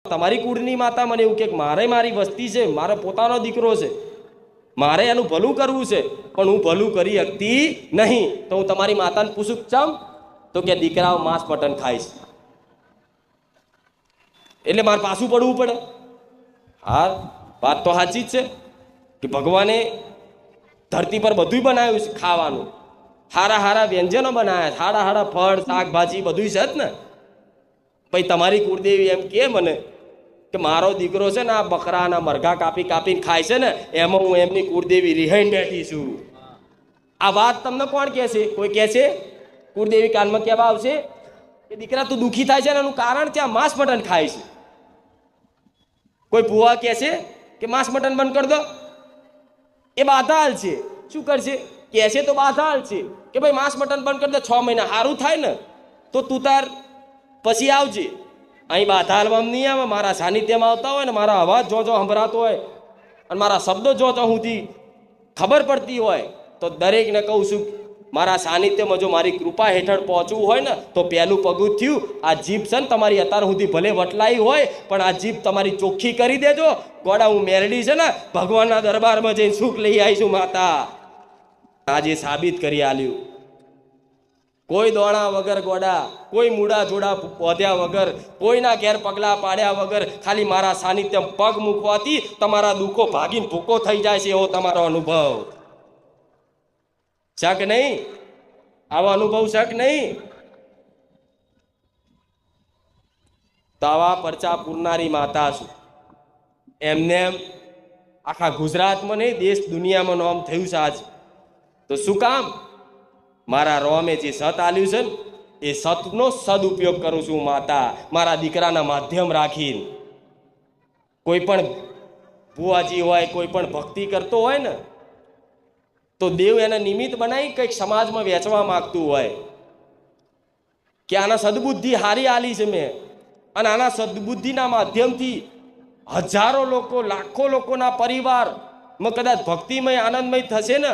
તમારી કુળની માતા મને એવું કે મારે મારી વસ્તી છે, મારો પોતાનો દીકરો છે, મારે એનું ભલું કરવું છે, પણ હું ભલું કરી શકતી નહીં. તો હું તમારી માતાને પૂછું ચમ? તો કે દીકરાઓ માંસ મટન ખાઈશ એટલે મારે પાછું પડવું પડે. હા, વાત તો સાચી જ છે કે ભગવાને ધરતી પર બધું બનાવ્યું છે ખાવાનું, હારા હારા વ્યંજનો બનાવ્યા, હારા હારા ફળ શાકભાજી બધું છે જ ને. પછી તમારી કુળદેવી એમ કે મને કે મારો દીકરો છે ને આ બકરાના મરઘા કાપી કાપીને ખાય છે ને, એમાં હું એમની કુળદેવી રિહાઈને બેઠી છું. આ વાત તમને કોણ કહે છે? કોઈ કહે છે? કુળદેવી કાનમાં કહેવા આવશે કે દીકરા તું દુઃખી થાય છે ને એનું કારણ ત્યાં માંસ મટન ખાય છે. કોઈ ભુવા કહે છે કે માંસ મટન બંધ કરી દો, એ બાધાલ છે. શું કરશે? કહે છે તો બાધાલ છે કે ભાઈ માંસ મટન બંધ કરી દો, 6 મહિના સારું થાય ને તો તું તાર પછી આવજે. અહીં બાધાલમાં નહીં આવે, મારા સાનિધ્યમાં આવતા હોય ને મારા અવાજ જો સંભળાતો હોય અને મારા શબ્દો જો સુધી ખબર પડતી હોય તો દરેકને કહું છું મારા સાનિધ્યમાં જો મારી કૃપા હેઠળ પહોંચવું હોય ને તો પહેલું પગું થયું આ જીભ છે ને તમારી અત્યાર સુધી ભલે વટલાઈ હોય પણ આ જીભ તમારી ચોખ્ખી કરી દેજો. ગોડા હું મેરડી છે ને ભગવાનના દરબારમાં જઈને સુખ લઈ આવીશું માતા. આજે સાબિત કરી આલ્યું. કોઈ દોણા વગર ગોડા, કોઈ મૂડા જોડા પોધ્યા વગર, કોઈના ઘેર પગલા પાડ્યા વગર ખાલી મારા સાનિધ્ય પગ મૂકવાથી તમારા દુઃખો ભાગીને ભૂકો થઈ જાય છે એવો તમારો અનુભવ. શક નહીં? આવો અનુભવ શક નહીં? તો આવા પરચા પૂરનારી માતા છું. એમને એમ આખા ગુજરાતમાં નહીં દેશ દુનિયામાં નામ થયું છે આજ. તો શું કામ? મારા રોમે જે સત આલ્યું છે ને એ સતનો સદુપયોગ કરું છું માતા, મારા દીકરાના માધ્યમ રાખીને. કોઈ પણ ભુવાજી હોય, કોઈ પણ ભક્તિ કરતો હોય ને તો દેવ એને નિમિત્ત બનાવી કંઈક સમાજમાં વેચવા માંગતું હોય કે આના સદબુદ્ધિ હારી આલી છે મેં, અને આના સદબુદ્ધિના માધ્યમથી હજારો લોકો, લાખો લોકોના પરિવારમાં કદાચ ભક્તિમય આનંદમય થશે ને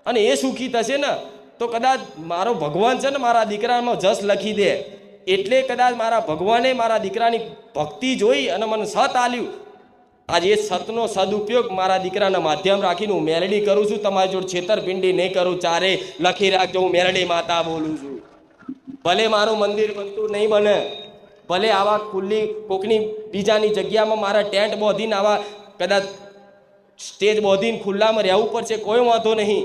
અને એ સુખી થશે ને તો કદાચ મારો ભગવાન છે ને મારા દીકરામાં જસ લખી દે. એટલે કદાચ મારા ભગવાને મારા દીકરાની ભક્તિ જોઈ અને મને સત આલ્યું. આજે એ સતનો સદુપયોગ મારા દીકરાના માધ્યમ રાખીને હું મેલડી કરું છું. તમારી જોડે છેતરપિંડી નહીં કરું. ચારે લખી રાખજો હું મેલડી માતા બોલું છું. ભલે મારું મંદિર બનતું નહીં બને, ભલે આવા ખુલ્લી કોકની બીજાની જગ્યામાં મારા ટેન્ટ બોધીને આવા કદાચ સ્ટેજ બોધીને ખુલ્લામાં રહેવું પડશે, કોઈ વાંધો નહીં.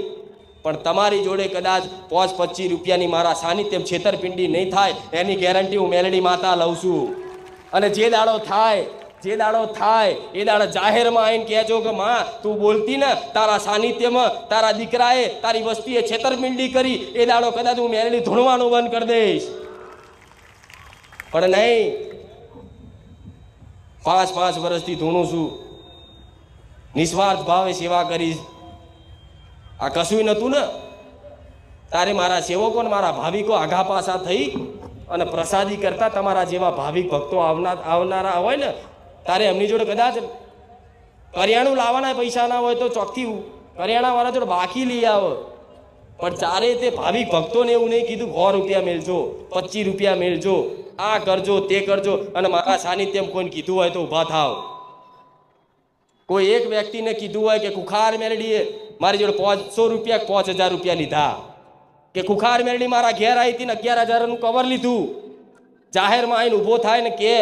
પણ તમારી જોડે કદાચ 5-25 રૂપિયાની મારા સાનિધ્ય છેતરપિંડી નહીં થાય એની ગેરંટી હું મેલડી માતા લઉં છું. અને જે દાડો થાય એ દાડો જાહેરમાં આવીને કહેજો કે માં તું બોલતી ને તારા સાનિધ્યમાં તારા દીકરાએ તારી વસ્તીએ છેતરપિંડી કરી, એ દાડો કદાચ હું મેલડી ધૂણવાનું બંધ કરી દઈશ. પણ નહીં, 5 વર્ષથી ધૂણું છું, નિસ્વાર્થ ભાવે સેવા કરીશ. આ કશું નહોતું ને તારે મારા સેવકો ને મારા ભાવિકો આઘા પાછા થઈ અને પ્રસાદી કરતા તમારા જેવા ભાવિક ભક્તો આવનારા હોય ને તારે એમની જોડે કદાચ કરિયાણું લાવવાના પૈસા ના હોય તો ચોકથી કરિયાણાવાળા જોડે બાકી લઈ આવે. પણ ચારે તે ભાવિક ભક્તોને એવું નહીં કીધું 100 રૂપિયા મેળજો, 25 રૂપિયા મેળજો, આ કરજો તે કરજો. અને મારા સાનિધ્યમ કોઈને કીધું હોય તો ઊભા થાવ. કોઈ એક વ્યક્તિને કીધું હોય કે કુખાર મેળડીએ મારી જોડે 500 રૂપિયા 5000 રૂપિયા લીધા, કે કુખાર મેળડી મારા ઘેર આવી હતી ને 11000નું કવર લીધું. જાહેરમાં આવીને ઊભો થાય ને કે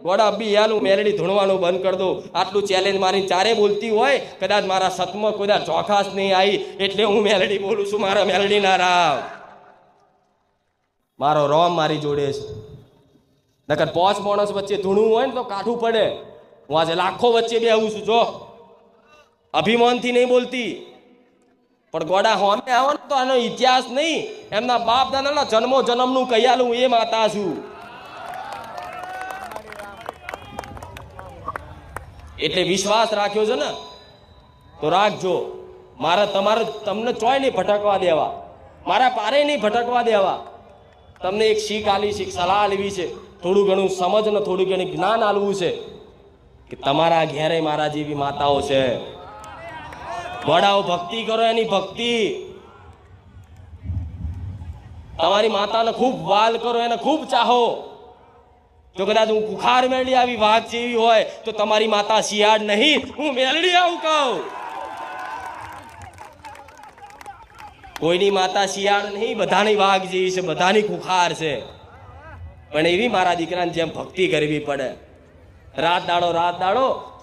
ગોડા અબ્બી યાલું મેળડી ધૂણવાનું બંધ કરી દો. આટલું ચેલેન્જ મારી ચારે બોલતી હોય, કદાચ મારા સતમાં કોઈ ચોખાસ નહીં આવી એટલે હું મેલડી બોલું છું. મારા મેલડીના રામ, મારો રોમ મારી જોડે છે. નકર 5 માણસ વચ્ચે ધૂણવું હોય ને તો કાઠું પડે. હું આજે લાખો વચ્ચે બેહું છું. જો અભિમાનથી નહીં બોલતી, પણ ગોડા હોમે આવો ને તો આનો ઇતિહાસ નહીં, એમના બાપ દાદાના જન્મો જન્મનું કહી આલું હું એ માતા છું. એટલે વિશ્વાસ રાખ્યો છે ને તો રાખજો. તમને ચોય નહીં ભટકવા દેવા, મારા પારે નહીં ભટકવા દેવા. તમને એક શીખ આલી છે, સલાહ આલવી છે, થોડું ઘણું સમજ ને થોડું ઘણું જ્ઞાન આલવું છે કે તમારા ઘેરે મારા જેવી માતાઓ છે. ગોડાઓ ભક્તિ કરો, એની ભક્તિ. તમારી માતાને ખૂબ વાલ કરો, એને ખૂબ ચાહો. જો કદાચ હું કુખાર મેળડી આવી વાઘ જેવી હોય તો તમારી માતા શિયાળ નહીં, હું મેલડી આવું કહું. કોઈની માતા શિયાળ નહીં, બધાની વાઘ જેવી છે, બધાની કુખાર છે. પણ એવી મારા દીકરાને જેમ ભક્તિ કરવી પડે. રાત દાડો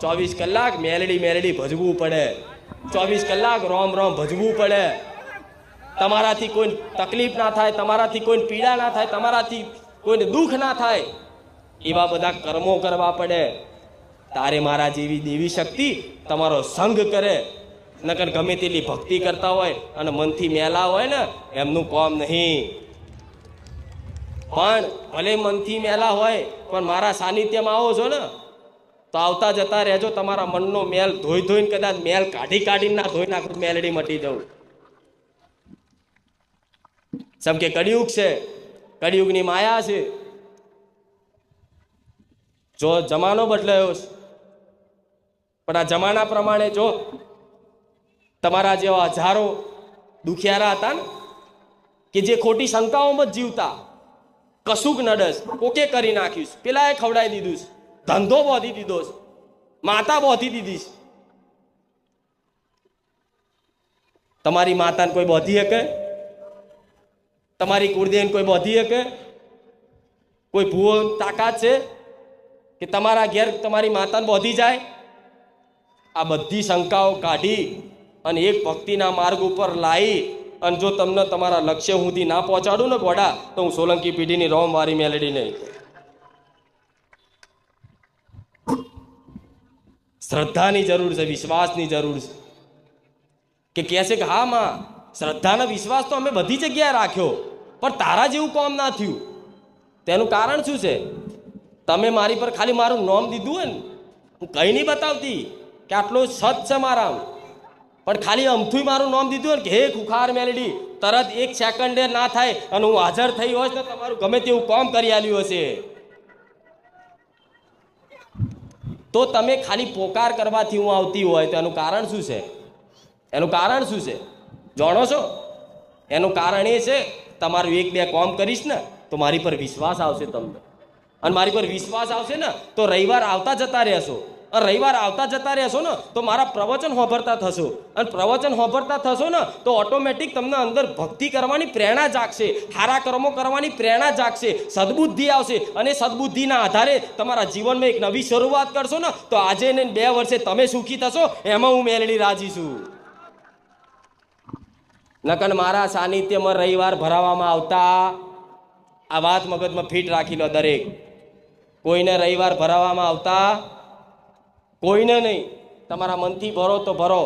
24 કલાક મેલડી ભજવું પડે. 24 કલાક રોમ ભજવું પડે. તમારાથી કોઈ તકલીફ ના થાય, તમારાથી કોઈ પીડા ના થાય, તમારાથી કોઈને દુઃખ ના થાય, એવા બધા કર્મો કરવા પડે. તારે મારા જેવી દેવી શક્તિ તમારો સંગ કરે. નકર ગમે તેટલી ભક્તિ કરતા હોય અને મનથી મેલા હોય ને, એમનું કામ નહીં. પણ ભલે મનથી મેલા હોય પણ મારા સાનિધ્યમાં આવો છો ને, તો આવતા જતા રહેજો. તમારા મનનો મેલ ધોઈને કદાચ મેલ કાઢીને ના ધોઈ નાખું, મેલડી મટી જવું. સમ કે કળિયુગ છે, કળિયુગની માયા છે. જો જમાનો બદલાયો છે, પણ આ જમાના પ્રમાણે જો તમારા જેવા હજારો દુખિયારા હતા ને, કે જે ખોટી શંકાઓમાં જ જીવતા, કશુંક નડસ કોકે કરી નાખ્યું, પેલાએ ખવડાવી દીધું છે, ધંધો બોધી દીધો છે, માતા બોધી દીધી છે. તમારી માતાને કોઈ બોધી શકે? તમારી કુળદેવીને કોઈ બોધી શકે? કોઈ ભૂવો તાકાત છે કે તમારા ઘેર તમારી માતાને બોધી જાય? આ બધી શંકાઓ કાઢી અને એક ભક્તિના માર્ગ ઉપર લાવી, અને જો તમને તમારા લક્ષ્ય સુધી ના પહોંચાડું ને ગોડા, તો હું સોલંકી પેઢીની રોમવારી મેલડી નહીં. શ્રદ્ધાની જરૂર છે, વિશ્વાસની જરૂર છે. કે કહે છે કે હા માં, શ્રદ્ધાનો વિશ્વાસ તો અમે બધી જગ્યાએ રાખ્યો, પણ તારા જેવું કામ ના થયું. તેનું કારણ શું છે? તમે મારી પર ખાલી મારું નામ દીધું હોય ને, હું કંઈ નહીં બતાવતી કે આટલો સત છે મારા, પણ ખાલી અમથું મારું નામ દીધું હોય કે હે ખુખાર મેલડી, તરત 1 સેકન્ડે ના થાય અને હું હાજર થઈ હોઈશ ને તમારું ગમે તેવું કામ કરી આલ્યું હશે. તો તમે ખાલી પોકાર કરવાથી હું આવતી હોય તો એનું કારણ શું છે? એનું કારણ શું છે જાણો છો? એનું કારણ એ છે, તમારું 1-2 કામ કરીશ ને તો મારી પર વિશ્વાસ આવશે તમને, અને મારી પર વિશ્વાસ આવશે ને તો રવિવાર આવતા જતા રહેશો, અને રવિવાર આવતા જતા રહેશો ને તો મારા પ્રવચન સાંભળતા થશો, અને પ્રવચન સાંભળતા થશો ને તો ઓટોમેટિક તમને અંદર ભક્તિ કરવાની પ્રેરણા જાગશે, સારા કર્મો કરવાની પ્રેરણા જાગશે, સદબુદ્ધિ આવશે, અને સદબુદ્ધિના આધારે તમારા જીવનમાં એક નવી શરૂઆત કરશો ને તો આજે ને 2 વર્ષે તમે સુખી થશો. એમાં હું મેલડી રાજી છું. નકન મારા સાનિધ્યમાં રવિવાર ભરાવામાં આવતા, આ વાત મગજમાં ફિટ રાખી લો દરેક. કોઈને રવિવાર ભરાવામાં આવતા કોઈને નહીં. તમારા મનથી ભરો તો ભરો,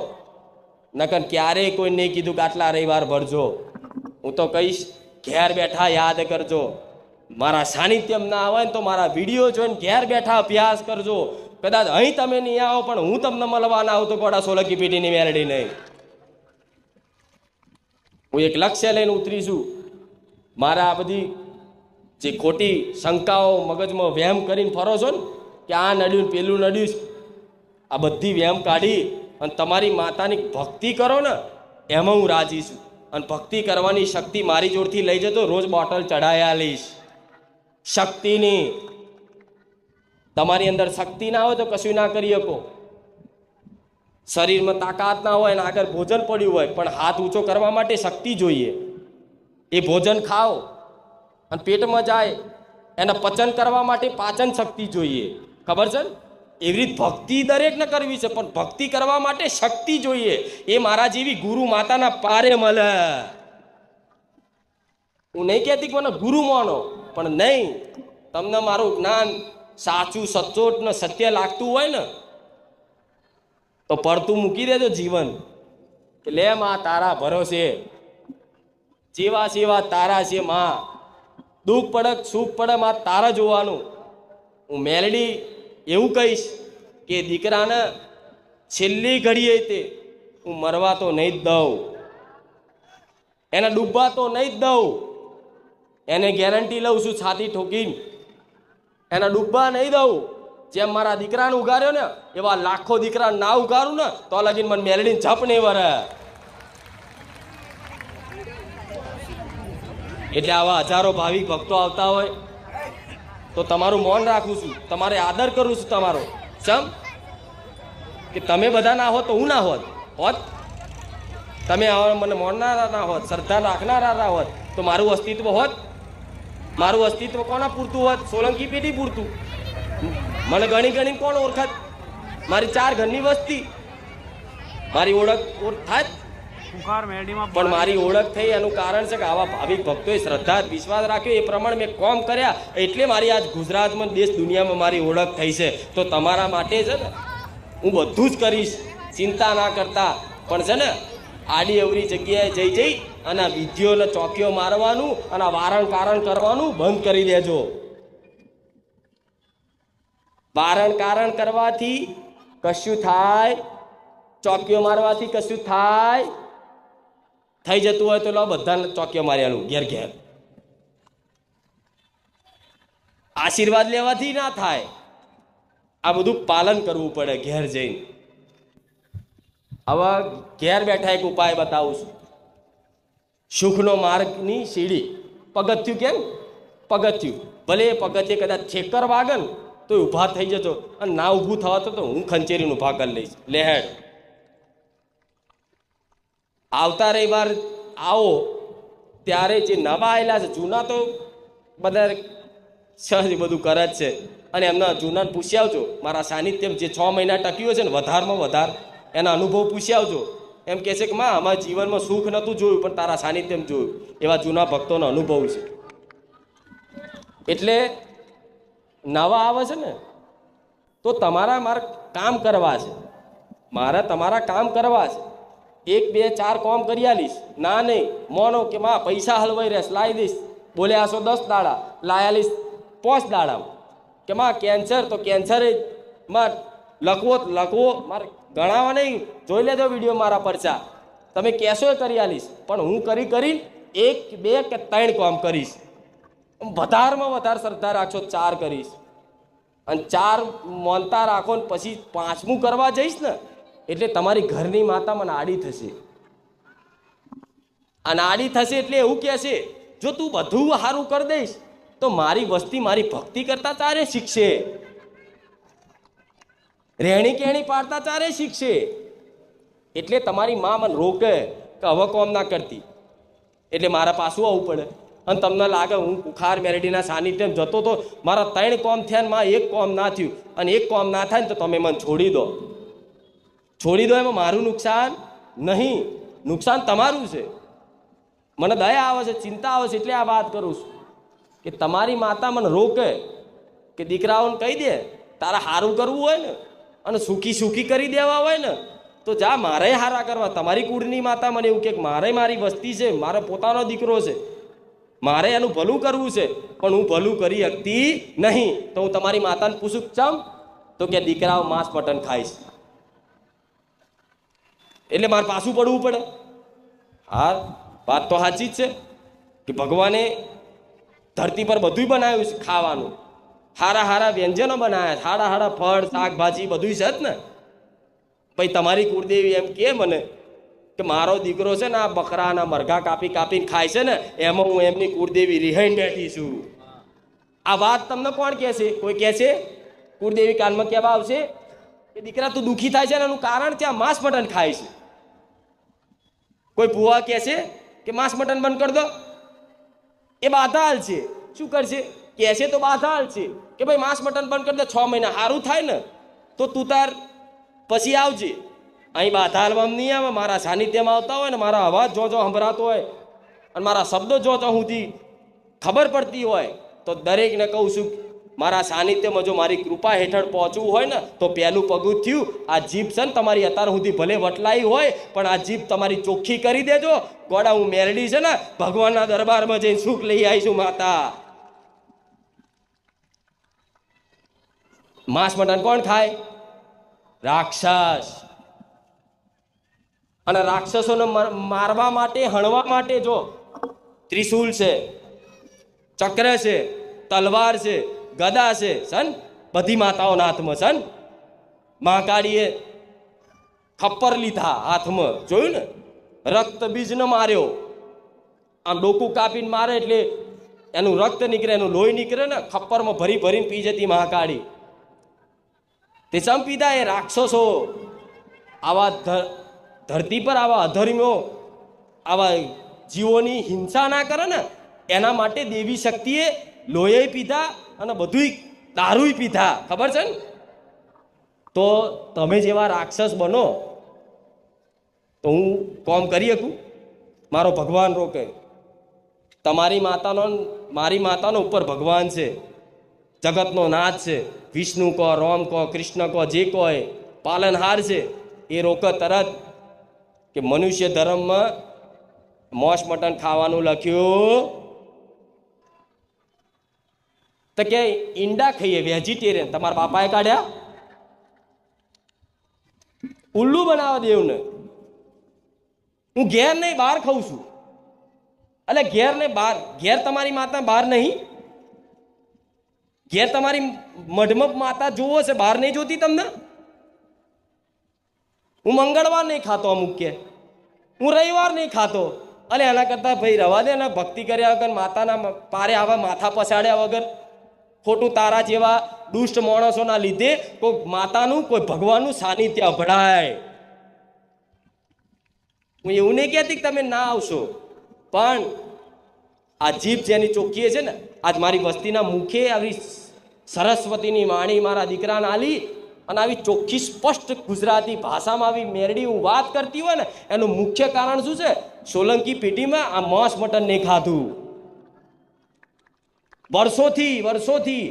નકર ક્યારેય કોઈ નહીં કીધું કે આટલા રવિવાર ભરજો. હું તો કહીશ ઘેર બેઠા યાદ કરજો. મારા સાનિધ્યમ ના આવે ને તો મારા વિડીયો જોઈને ઘેર બેઠા અભ્યાસ કરજો. કદાચ અહીં તમે નહીં આવો પણ હું તમને મળવા ના આવું તો ગોડા સોલંકી પેઢીની મેલડી નહીં. હું એક લક્ષ્ય લઈને ઉતરીશું. મારા આ બધી જે ખોટી શંકાઓ મગજમાં વહેમ કરીને ફરો છો ને કે આ નડ્યું પેલું નડ્યું, આ બધી વહેમ કાઢી અને તમારી માતાની ભક્તિ કરો ને, એમાં હું રાજી છું. અને ભક્તિ કરવાની શક્તિ મારી જોડથી લઈ જતો રોજ બોટલ ચઢાયા લઈશ શક્તિની. તમારી અંદર શક્તિ ના હોય તો કશું ના કરી શકો. શરીરમાં તાકાત ના હોય ને આગળ ભોજન પડ્યું હોય પણ હાથ ઊંચો કરવા માટે શક્તિ જોઈએ. એ ભોજન ખાઓ અને પેટમાં જાય, એને પચન કરવા માટે પાચન શક્તિ જોઈએ. ખબર છે? એવી રીત ભક્તિ દરેકને કરવી છે, પણ ભક્તિ કરવા માટે શક્તિ જોઈએ. એ મારા જેવી ગુરુ માતાના પારે મળે. હું નહીં કહેતી કે મને ગુરુ માનો, પણ નહીં, તમને મારું જ્ઞાન સાચું સચોટ ને સત્ય લાગતું હોય ને તો પડતું મૂકી દેજો જીવન. કે લે માં તારા ભરોસે, જેવા સેવા તારા છે માં, દુઃખ પડે સુખ પડે માં તારા જોવાનું. હું મેલડી એવું કહીશ કે દીકરાને છેલ્લી ઘડીએ તે હું મરવા તો નહીં જ દઉં, એને ડૂબવા તો નહીં જ દઉં. એને ગેરંટી લઉં છું છાતી ઠોકીને, એને ડૂબવા નહીં દઉં. જેમ મારા દીકરાને ઉગાર્યો ને એવા લાખો દીકરા ના ઉગારું ને તો લગીને મને મેલડીને ઝપ નહીં વરે. એટલે આવા હજારો ભાવિક ભક્તો આવતા હોય તો તમારું મૌન રાખું છું, તમારે આદર કરું છું તમારો. સમ કે તમે બધા ના હોત તો હું ના હોત. તમે મને માનનારા ના હોત, શ્રદ્ધા રાખનારા ના હોત તો મારું અસ્તિત્વ હોત. મારું અસ્તિત્વ કોના પૂરતું હોત? સોલંકી પેઢી પૂરતું. મને ગણી ગણી કોણ ઓળખત? મારી 4 ઘરની વસ્તી. મારી ઓળખ થાય, પણ મારી ઓળખ થઈ એનું કારણ છે કે આવા ભાવિક ભક્તોએ શ્રદ્ધા વિશ્વાસ રાખ્યો, એ પ્રમાણે મેં કામ કર્યા, એટલે મારી આજ ગુજરાતમાં દેશ દુનિયામાં મારી ઓળખ થઈ છે. તો તમારા માટે છે ને હું બધું જ કરીશ, ચિંતા ના કરતા. પણ છે ને આડી અવરી જગ્યાએ જઈ અને વિધિઓને ચોકીઓ મારવાનું અને વારણ કારણ કરવાનું બંધ કરી દેજો. વારણ કારણ કરવાથી કશું થાય? ચોકીઓ મારવાથી કશું થાય? થઈ જતું હોય તો લો બધાને ચોકીઓ માર્યાનું ઘેર ઘેર. આશીર્વાદ લેવાથી ના થાય. આ બધું પાલન કરવું પડે ઘેર જઈને. હવે ઘેર બેઠા એક ઉપાય બતાવું છું. સુખનો માર્ગની સીડી. પગથિયું કેમ? પગથિયું ભલે એ પગથિયે કદાચ ઠેકર વાગે ને તો ઊભા થઈ જજો, અને ના ઊભું થવા તો હું ખંચેરીને ઊભા કરી લઈશ. લેહેડ આવતા રવિવાર આવો ત્યારે જે નવા આવેલા છે, જૂના તો બધા સહજ બધું કરે જ છે, અને એમના જૂનાને પૂછી આવજો. મારા સાનિધ્યમ જે 6 મહિના ટક્યું છે ને વધારમાં વધારે એના અનુભવ પૂછી આવજો. એમ કહે છે કે માં અમારા જીવનમાં સુખ નહોતું જોયું પણ તારા સાનિધ્યમ જોયું. એવા જૂના ભક્તોનો અનુભવ છે. એટલે નવા આવે છે ને તો મારે કામ કરવા છે, મારે તમારા કામ કરવા છે. 1 2 4 કામ કરી આલીશ. ના નહીં મોનો કે માં પૈસા હલવાઈ રહેશ, લાવી દઈશ. બોલ્યા છો 10 દાડા, લાયાલીશ 5 દાડામાં. કે માં કેન્સર તો કેન્સરમાં લખવો મારે ગણાવા નહીં. જોઈ લેજો વિડીયો મારા પરચા. તમે કહેશો એ કરી આલીશ, પણ હું કરીને 1 2 કે 3 કામ કરીશ. વધારમાં વધારે શ્રદ્ધા રાખશો 4 કરીશ, અને 4 માનતા રાખો ને પછી 5મું કરવા જઈશ ને એટલે તમારી ઘરની માતા મને આડી થશે. અને આડી થશે એટલે એવું કહેશે જો તું બધું સારું કરી દઈશ તો મારી વસ્તી મારી ભક્તિ કરતા તારે શીખશે, રહેણી કેણી પાડતા તારે શીખશે. એટલે તમારી મા મને રોકે કે હવે કોમ ના કરતી, એટલે મારા પાછું આવવું પડે. અને તમને લાગે હું કુખાર મેરડીના સાનિધ્યમાં જતો તો મારા 3 કોમ થયા, માં 1 કોમ ના થયું, અને 1 કોમ ના થાય ને તો તમે મને છોડી દો. એમાં મારું નુકસાન નહીં, નુકસાન તમારું છે. મને દયા આવે છે, ચિંતા આવે છે, એટલે આ વાત કરું છું કે તમારી માતા મને રોકે કે દીકરાઓને કહી દે તારા સારું કરવું હોય ને અને સુખી કરી દેવા હોય ને તો જા, મારે હારા કરવા. તમારી કુળની માતા મને એવું કે મારે મારી વસ્તી છે, મારો પોતાનો દીકરો છે, મારે એનું ભલું કરવું છે, પણ હું ભલું કરી શકતી નહીં. તો હું તમારી માતાને પૂછું ચમ? તો કે દીકરાઓ માંસ મટન ખાઈશ, એટલે મારે પાછું પડવું પડે. હા, વાત તો સાચી જ છે કે ભગવાને ધરતી પર બધું બનાવ્યું છે ખાવાનું. હારા વ્યંજનો બનાવ્યા, હારા ફળ શાકભાજી બધું છે જ ને. પછી તમારી કુળદેવી એમ કે મને કે મારો દીકરો છે ને આ બકરાના મરઘા કાપીને ખાય છે ને એમાં હું એમની કુળદેવી રિહાઈને બેઠી છું. આ વાત તમને કોણ કહેશે? કોઈ કહેશે? કુળદેવી કાનમાં કહેવા આવશે કે દીકરા તું દુઃખી થાય છે ને એનું કારણ ત્યાં માંસ મટન ખાય છે. કોઈ ભુવા કહેશે કે માંસ મટન બંધ કરી દો? એ બાધા હાલ છે. શું કરશે? કહેશે તો બાધા હાલ છે કે ભાઈ માંસ મટન બંધ કરી દે, 6 મહિના સારું થાય ને તો તું તાર પછી આવજે. અહીં બાધા હાલવામાં નહીં આવે. મારા સાનિધ્યમાં આવતા હોય ને મારા અવાજ જો સંભળાતો હોય અને મારા શબ્દો જો સુધી ખબર પડતી હોય તો દરેકને કહું છું મારા સાનિધ્યમાં જો મારી કૃપા હેઠળ પહોંચવું હોય ને તો પહેલું પગથિયું આ જીભ છે ને તમારી અત્યાર સુધી ભલે વટલાઈ હોય પણ આ જીભ તમારી ચોખ્ખી કરી દેજો. ગોડા હું મેરડી છે ને ભગવાનના દરબારમાં જઈને સુખ લઈ આવીશું માતા. માંસ મટન કોણ ખાય? રાક્ષસ. અને રાક્ષસોને મારવા માટે, હણવા માટે જો ત્રિશૂલ છે, ચક્ર છે, તલવાર છે, ગદા છે, સન બધી માતાઓના હાથમાં સન. મહાકાળીએ ખપ્પર લીધા હાથમાં, જોયું ને? રક્ત બીજને માર્યો. આમ ડોકું કાપીને મારે એટલે એનું રક્ત નીકળે, એનું લોહી નીકળે ને, ખપ્પરમાં ભરી ભરીને પી જતી મહાકાળી. તે ચમ પીધા? એ રાક્ષસો આવા ધરતી પર આવા અધર્મ્યો આવા જીવોની હિંસા ના કરે ને એના માટે દેવી શક્તિએ લોહી પીધા અને બધું દારૂ પીધા. ખબર છે ને? તો તમે જેવા રાક્ષસ બનો તો હું કોમ કરી શકું? મારો ભગવાન રોકે. તમારી માતાનો, મારી માતાનો ઉપર ભગવાન છે, જગતનો નાથ છે. વિષ્ણુ કહો, રામ કહો, કૃષ્ણ કહો, જે કહો એ પાલનહાર છે. એ રોકે તરત કે મનુષ્ય ધર્મમાં માંસ મટન ખાવાનું લખ્યું તો કે ઈંડા ખાઈએ, વેજીટેરિયન. તમારા બાપાએ કાઢ્યા? ઉલ્લુ બનાવવા દેવને. હું ઘેર નહીં બહાર ખાઉં છું. એટલે ઘેર ને બહાર, ઘેર તમારી માતા બહાર નહીં, ઘેર તમારી મઢમાં માતા જોવો છે, બહાર નહીં જોતી તમને? હું મંગળવાર નહીં ખાતો, અમુક કે હું રવિવાર નહીં ખાતો. અલે એના કરતા ભાઈ રવા દે ને, ભક્તિ કર્યા વગર, માતાના પારે આવા માથા પછાડ્યા વગર, ખોટું તારા જેવા દુષ્ટ માણસોના લીધે કોઈ માતાનું, કોઈ ભગવાનનું સાનિધ્ય અભડાય. હું એવું નહીં કહેતી કે તમે ના આવશો, પણ આ જીભ જેની ચોખ્ખી છે ને, આજ મારી વસ્તીના મુખે આવી સરસ્વતીની વાણી મારા દીકરાને આલી અને આવી ચોખ્ખી સ્પષ્ટ ગુજરાતી ભાષામાં આવી મેરડી હું વાત કરતી હોય ને, એનું મુખ્ય કારણ શું છે? સોલંકી પેઢીમાં આ માંસ મટન નહીં ખાધું. વર્ષોથી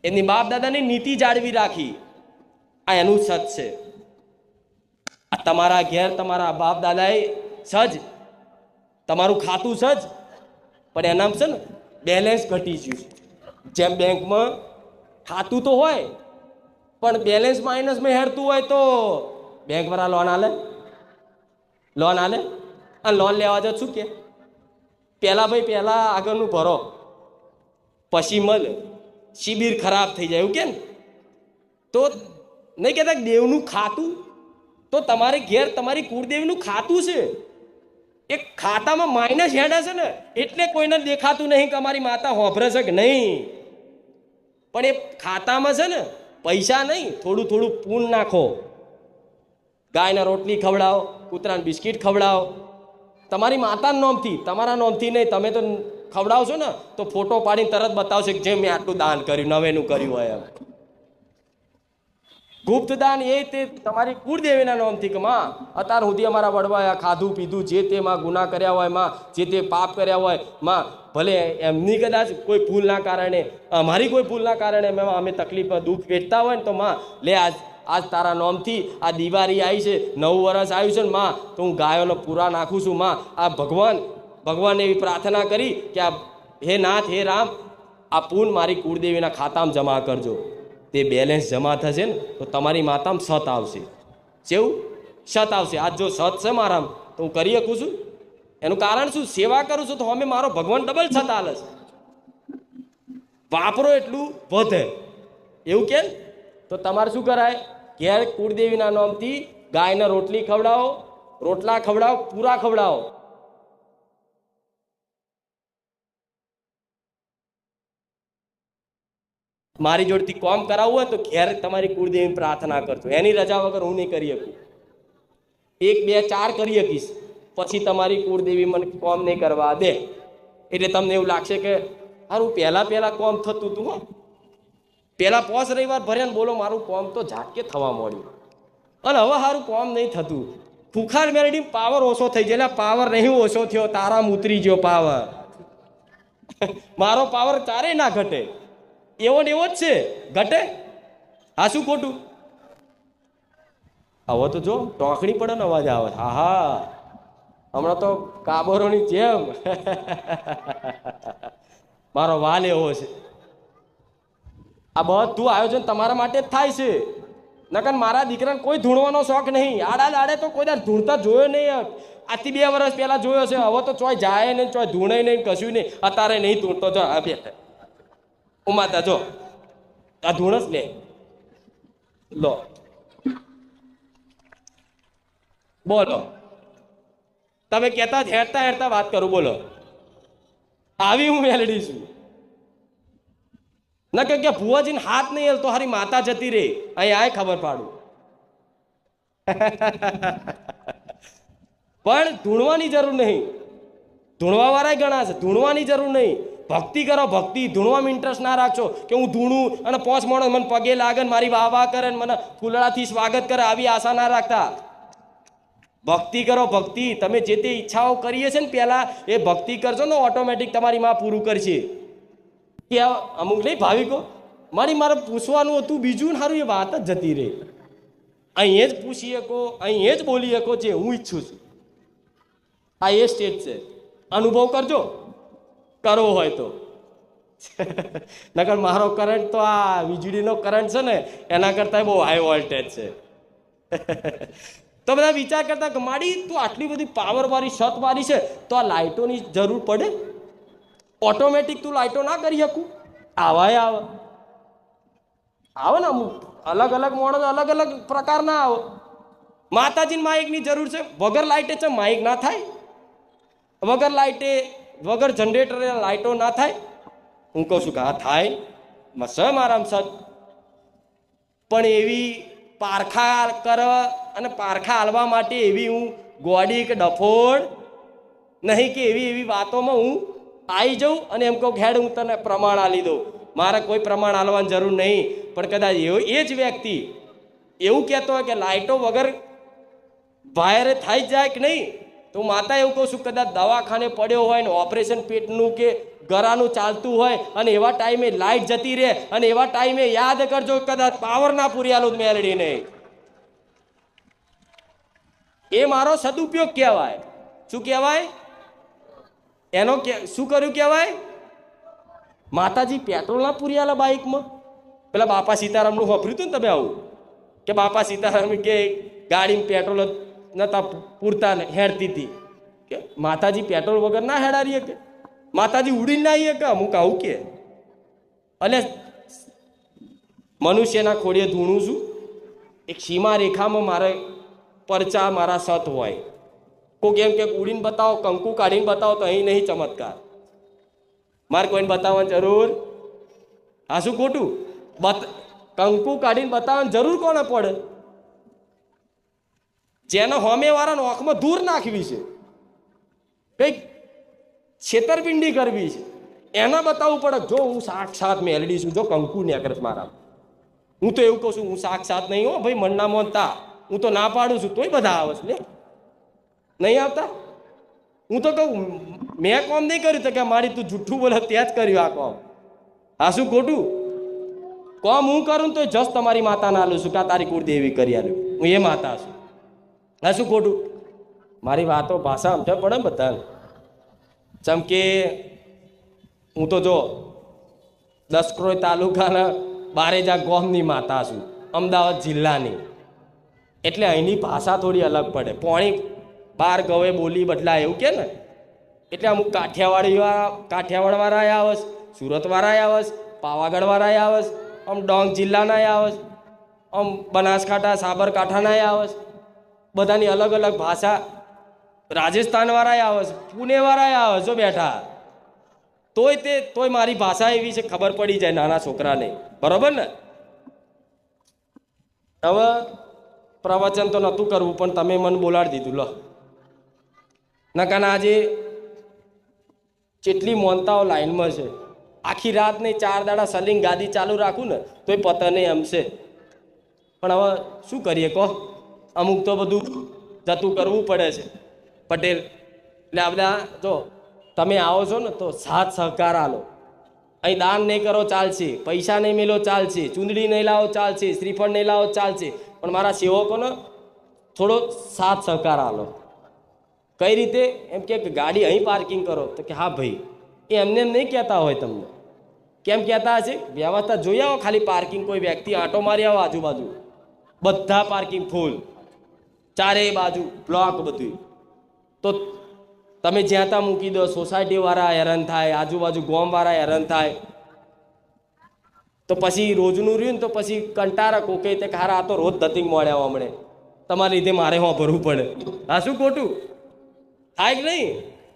એની બાપ દાદાની નીતિ જાળવી રાખી. આ એનું સજ છે. આ તમારા ઘેર તમારા બાપ દાદાએ સજ, તમારું ખાતું સજ, પણ એનામ છે ને બેલેન્સ ઘટી ગયું. જેમ બેંકમાં ખાતું તો હોય પણ બેલેન્સ માઇનસમાં હેરતું હોય તો બેંકવાળા લોન આલે અને લોન લેવા જાવ શું કે પહેલાં ભાઈ પહેલાં આગળનું ભરો પછી મળે, શિબિર ખરાબ થઈ જાય એવું કે ને. તો નહીં કહેતા દેવનું ખાતું, તો તમારે ઘેર તમારી કુળદેવીનું ખાતું છે, એ ખાતામાં માઇનસ હેડે છે ને, એટલે કોઈને દેખાતું નહીં કે અમારી માતા હોભરે છે કે નહીં. પણ એ ખાતામાં છે ને પૈસા નહીં, થોડું થોડું પૂન નાખો. ગાયના રોટલી ખવડાવો, કૂતરાને બિસ્કિટ ખવડાવો, તમારી માતાના નોમથી, તમારા નોમથી નહીં. તમે તો ખવડાવશો ને તો ફોટો પાડીને તરત બતાવશે કે જે મેં આટલું દાન કર્યું, નવેનું કર્યું હોય એમ. ગુપ્ત દાન એ તે તમારી કુળદેવીના નામથી કે માં અત્યાર સુધી અમારા વડવાએ ખાધું પીધું જે તે માં ગુના કર્યા હોય, માં જે તે પાપ કર્યા હોય, માં ભલે એમની કદાચ કોઈ ભૂલના કારણે, અમારી કોઈ ભૂલના કારણે અમે તકલીફ દુઃખ વેઠતા હોય ને, તો માં લે આજ તારા નામથી આ દિવાળી આવી છે, નવું વર્ષ આવ્યું છે ને માં, તો હું ગાયોને પૂરા નાખું છું. માં આ ભગવાનને એવી પ્રાર્થના કરી કે આ હે નાથ, હે રામ, આ પૂન મારી કુળદેવીના ખાતામાં જમા કરજો. તે બેલેન્સ જમા થશે ને તો તમારી માતામાં સત આવશે. કેવું સત આવશે? આજ જો સત છે મારામાં તો હું કરી શકું છું. એનું કારણ શું? સેવા કરું છું તો અમે મારો ભગવાન ડબલ સત આલે છે. વાપરો એટલું વધે એવું કે. તો તમારે શું કરાય? ઘેર કુળદેવીના નામથી ગાયને રોટલી ખવડાવો, રોટલા ખવડાવો, પૂરા ખવડાવો. મારી જોડથી કોમ કરાવવું હોય તો ઘેર તમારી કુળદેવીની પ્રાર્થના કરજો. એની રજા વગર હું નહીં કરી શકું. 1 2 4 કરી શકીશ, પછી તમારી કુળદેવી મને કોમ નહીં કરવા દે. એટલે તમને એવું લાગશે કે સારું પહેલા કોમ થતું હતું. હો, પહેલા 5 રવિવાર ભર્યા ને બોલો મારું કોમ તો ઝાટકે થવા મળ્યું, અને હવે સારું કોમ નહીં થતું. ફુખાર મેળડી પાવર ઓછો થઈ જાય. એટલે પાવર નહીં ઓછો થયો, તારામાં ઉતરી ગયો પાવર. મારો પાવર ચારે ના ઘટે, એવો ને એવો જ છે, ઘટે? આ શું ખોટું? હવે તો જો ટોકણી પડે ને અવાજ આવે. હા હા, હમણાં તો કાબરોની જેમ મારો વાલ એવો છે. આ બધું આયોજન તમારા માટે જ થાય છે. નકર મારા દીકરાને કોઈ ધૂણવાનો શોખ નહીં. આડે તો કોઈ દર ધૂણતા જોયો નહીં. આજથી 2 વર્ષ પહેલા જોયો છે. હવે તો ચોય જાય નહીં, ચોય ધૂણે નહીં, કશું નહીં. અત્યારે નહીં ધૂણતો. જો આ બે ઉમાતા જો આ ધૂણસ લે લો, બોલો. તમે કહેતા જ હેરતા વાત કરું, બોલો. આવી હું મેલડી છું. ના કે ભુવાજીને હાથ નહીં હેલ તો હારી માતા જતી રે, અહીં આય ખબર પાડું. પણ ધૂણવાની જરૂર નહીં. ધૂણવા વાળા ઘણા છે, ધૂણવાની જરૂર નહીં. ભક્તિ કરો, ભક્તિ. ધૂણવામાં ઇન્ટરેસ્ટ ના રાખશો કે હું ધૂણું અને 5 માણસ મને પગે લાગે ને મારી વાહ વાહ કરે ને મને ફૂલડાથી સ્વાગત કરે, આવી આશા ના રાખતા. ભક્તિ કરો, ભક્તિ. તમે જે તે ઈચ્છાઓ કરીએ છે ને પહેલા એ ભક્તિ કરશો ને ઓટોમેટિક તમારી માં પૂરું કરશે. કે અમુક નહીં ભાવિકો મારે પૂછવાનું હતું બીજું ને સારું, એ વાત જ જતી રહે. અહીં જ પૂછી શકો, અહીં જ બોલી શકો જે હું ઈચ્છું છું. આ એ સ્ટેજ છે. અનુભવ કરજો, કરવો હોય તો. નકર મારો કરંટ તો આ વીજળીનો કરંટ છે ને એના કરતાં બહુ હાઈ વોલ્ટેજ છે. તો બધા વિચાર કરતા કે મારી તું આટલી બધી પાવરવાળી છતવાળી છે તો આ લાઇટોની જરૂર પડે? ઓટોમેટિક તું લાઇટો ના કરી શકું? આવાય આવે ને. અમુક અલગ અલગ માણસ અલગ અલગ પ્રકારના આવે. માતાજીને માઇકની જરૂર છે, વગર લાઇટે છે માઇક ના થાય? વગર લાઇટે વગર જનરેટરે લાઇટો ના થાય? હું કહું છું કે હા થાય, મસ મારામ સત. પણ એવી પારખા કરવા અને પારખા હાલવા માટે એવી હું ગોડી કે ડફોડ નહીં કે એવી વાતોમાં હું આવી જાઉં અને એમ કહું હેડ હું તને પ્રમાણ આલી દઉં. મારે કોઈ પ્રમાણ આલવાની જરૂર નહીં. પણ કદાચ એ જ વ્યક્તિ એવું કહેતો હોય કે લાઇટો વગર વાયરે થઈ જાય કે નહીં, તો માતા એવું કહું છું કદાચ દવાખાને પડ્યો હોય ને ઓપરેશન પેટનું કે ગરાનું ચાલતું હોય અને એવા ટાઈમે લાઇટ જતી રહે અને એવા ટાઈમે યાદ કરજો કદાચ પાવર ના પૂરી આલું મેલડીને. એ મારો સદુપયોગ કહેવાય. શું કહેવાય? એનો શું કર્યું કહેવાય? માતાજી પેટ્રોલ ના પૂરી આલે બાઇકમાં. પેલા બાપા સીતારામનું વાપર્યું હતું ને તમે આવું કે બાપા સીતારામ કે ગાડીમાં પેટ્રોલ નતા પૂરતા હેડતી હતી કે માતાજી પેટ્રોલ વગર ના હેડારીએ કે માતાજી ઉડીને ના આવીએ કે અમુક આવું કે. અને મનુષ્યના ખોડીએ ધૂણું છું. એક સીમા રેખામાં મારે પરચા મારા સત હોય. કોઈક એમ કે ઉડીને બતાવો, કંકુ કાઢીને બતાવો તો અહીં નહીં ચમત્કાર. મારે કોઈને બતાવવાની જરૂર? હા શું ખોટું? કંકુ કાઢીને બતાવવાની જરૂર કોને પડે? જેને હોમે વાળાનો આંખમાં દૂર નાખવી છે, કઈક છેતરપિંડી કરવી છે, એના બતાવવું પડે. જો હું સાક્ષાત મેલડી છું, જો કંકુ નેકરે મારા. હું તો એવું કહું છું હું સાક્ષાત નહીં હો ભાઈ, મનના મોનતા. હું તો ના પાડું છું તોય બધા આવે છે. નહીં આવતા? હું તો કહું મેં કોમ નહીં કર્યું તો કે મારી તું જુઠ્ઠું બોલે ત્યાં જ કર્યું આ કોમ. હા શું ખોટું? કોમ હું કરું તો જસ તમારી માતાને આલું છું કે આ તારી કુળદેવી કરી આલ્યું, હું એ માતા છું. હા શું ખોટું? મારી વાતો ભાષા સમજ પડે ને બધાને. જેમ કે હું તો જો દસક્રોઈ તાલુકાના બારેજા ગોમની માતા છું, અમદાવાદ જિલ્લાની. એટલે અહીંની ભાષા થોડી અલગ પડે. પોણી 12 ગવે બોલી બદલાય એવું કે ને. એટલે અમુક કાઠિયાવાડવાળા આવે છે, સુરતવાળા આવે છે, પાવાગઢવાળા આવે છે, આમ ડાંગ જિલ્લાના આવે છે, આમ બનાસકાંઠા સાબરકાંઠાના આવે છે. બધાની અલગ અલગ ભાષા. રાજસ્થાનવાળા આવે છે, પુણેવાળા આવે જો બેઠા. તોય મારી ભાષા એવી છે ખબર પડી જાય નાના છોકરાને. બરોબર ને? હવે પ્રવચન તો નહોતું કરવું પણ તમે મને બોલાડી દીધું. લો નકાના આજે જેટલી મોનતાઓ લાઈનમાં છે, આખી રાત નહીં 4 દાડા સલિંગ ગાદી ચાલુ રાખું ને તોય પતે નહીં એમ છે. પણ હવે શું કરીએ કહો? અમુક તો બધું જતું કરવું પડે છે. પટેલ એટલે આ બધા જો તમે આવો છો ને તો સાથ સહકાર આલો. અહીં દાન નહીં કરો ચાલશે, પૈસા નહીં મેલો ચાલશે, ચૂંદડી નહીં લાવો ચાલશે, શ્રીફળ નહીં લાવો ચાલશે, પણ મારા સેવકોને થોડો સાથ સહકાર આલો. કઈ રીતે? એમ કે ગાડી અહીં પાર્કિંગ કરો તો કે હા ભાઈ. એ એમને એમ નહીં કહેતા હોય. તમને કેમ કહેતા હશે? વ્યવસ્થા જોઈ આવો ખાલી. પાર્કિંગ કોઈ વ્યક્તિ આંટો મારી આવો આજુબાજુ, બધા પાર્કિંગ ફૂલ, ચારેય બાજુ બ્લોક બધું. તો તમે જ્યાં ત્યાં મૂકી દો, સોસાયટીવાળા હેરાન થાય, આજુબાજુ ગામવાળા હેરાન થાય. તો પછી રોજનું રહ્યું ને તો પછી કંટારા કોકે તે ખારા આ તો રોજ ધતિંગ મળ્યા હમણે તમારા લીધે મારે ભરવું પડે. હા શું ખોટું થાય કે નહીં?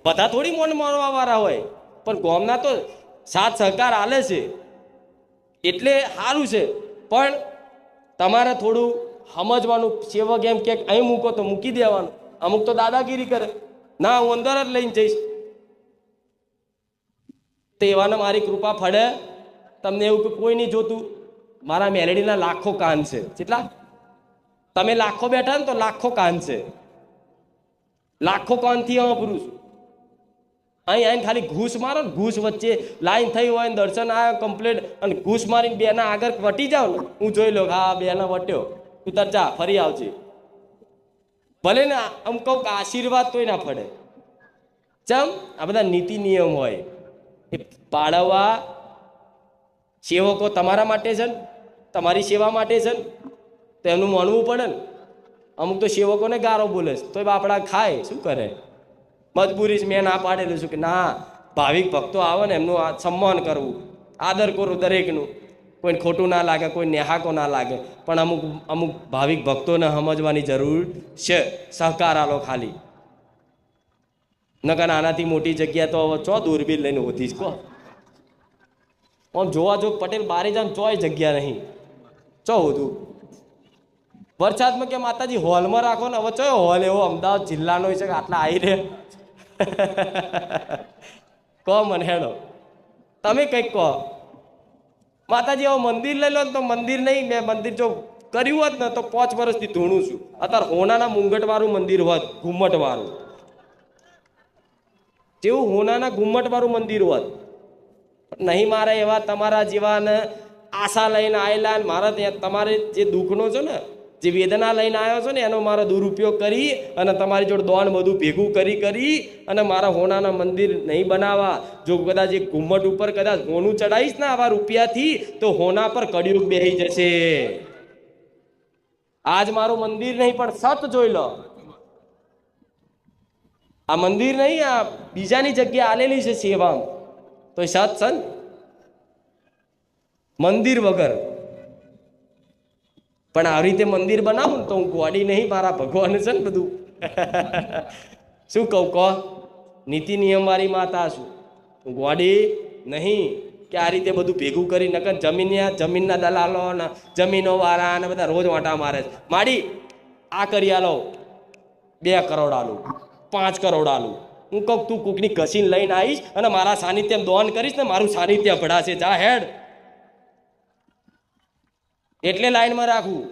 બધા થોડી મન મારવા વાળા હોય. પણ ગામના તો સાથ સહકાર આલે છે એટલે સારું છે, પણ તમારે થોડું સમજવાનું. સેવક એમ કે અહીં મૂકો તો મૂકી દેવાનું. અમુક તો દાદાગીરી કરે, ના હું અંદર જ લઈને જઈશ. તો એવાને મારી કૃપા ફળે. તમને એવું કે કોઈ નહીં જોતું, મારા મેલેડીના લાખો કાન છે. કેટલા? તમે લાખો બેઠા ને તો લાખો કાન છે. લાખો કાનથી વાપરું છું. અહીં આવીને ખાલી ઘૂસ મારો ને, ઘૂસ વચ્ચે લાઈન થઈ હોય ને દર્શન આવ્યો કમ્પ્લીટ, અને ઘૂસ મારીને બેના આગળ વટી જાવ ને, હું જોઈ લો હા બેના વટ્યો, તું તાર જા ફરી આવજે. ભલે ને આમ કહું કે આશીર્વાદ તોય ના પડે. ચમ આ બધા નીતિ નિયમ હોય એ પાળવવા. સેવકો તમારા માટે છે ને, તમારી સેવા માટે છે ને, તો એમનું માનવું પડે ને. અમુક તો સેવકોને ગારો બોલે છે તોય બાપડા ખાય, શું કરે? મજબૂરી મેં ના પાડેલું છું કે ના, ભાવિક ભક્તો આવે ને એમનું સન્માન કરવું, આદર કરવું દરેકનું. કોઈને ખોટું ના લાગે, કોઈ નેહાકો ના લાગે, પણ અમુક અમુક ભાવિક ભક્તોને સમજવાની જરૂર છે. સહકાર આલો ખાલી. નકર આનાથી મોટી જગ્યા તો હવે ચો દૂરબીન લઈને હોતીશ કહો. આમ જોવા જો પટેલ બારે જામ ચોય જગ્યા નહીં, ચો હોતું. વરસાદમાં કે માતાજી હોલમાં રાખો ને, હવે ચયો હોલ એવો અમદાવાદ જિલ્લાનો છે કે આટલા આવી રહે. કહો મને હેડો, તમે કંઈક કહો. માતાજી હવે મંદિર લઈ લો ને, તો મંદિર નહીં, મેં મંદિર જો કર્યું હોત ને તો 5 વર્ષથી ધૂણું છું. અત્યારે હોનાના મુંગટવાળું મંદિર હોત, ઘુમ્મટવાળું. જેવું હોનાના ઘુમ્મટવાળું મંદિર હોત. નહીં મારે એવા તમારા જેવાને આશા લઈને આવેલા, મારા ત્યાં તમારે જે દુઃખનો છો ને, જે વેદના લઈને આવ્યો છો ને, એનો મારો દુરુપયોગ કરી અને તમારી જોડે દોન બધું ભેગું કરી અને મારા હોનાના મંદિર નહીં બનાવવા. જો કદાચ એ ઘુમ્મટ ઉપર કદાચ હોનું ચડાવીશ ને આવા રૂપિયાથી, તો હોના પર કડિયુગ બેસી જશે. આજ મારું મંદિર નહીં પણ સત જોઈ લો. આ મંદિર નહીં, આ બીજાની જગ્યા આલેલી છે સેવામાં, તો સત છે મંદિર વગર. પણ આવી રીતે મંદિર બનાવું ને તો હું ગોડી નહીં, મારા ભગવાન છે ને બધું. શું કહું કહો? નીતિ નિયમ વાળી માતા છું, હું ગોડી નહીં કે આ રીતે બધું ભેગું કરી. નકર જમીનના દલાલો ને જમીનો વાળા ને બધા રોજ વાંટા મારે છે. માડી આ કરી આલો 2 કરોડ આલું, 5 કરોડ આલું. હું કહું તું કોકની ઘસીને લઈને આવીશ અને મારા સાનિધ્યમ દોન કરીશ ને, મારું સાનિધ્ય ભળાશે. જા હેડ. એટલે લાઈનમાં રાખવું.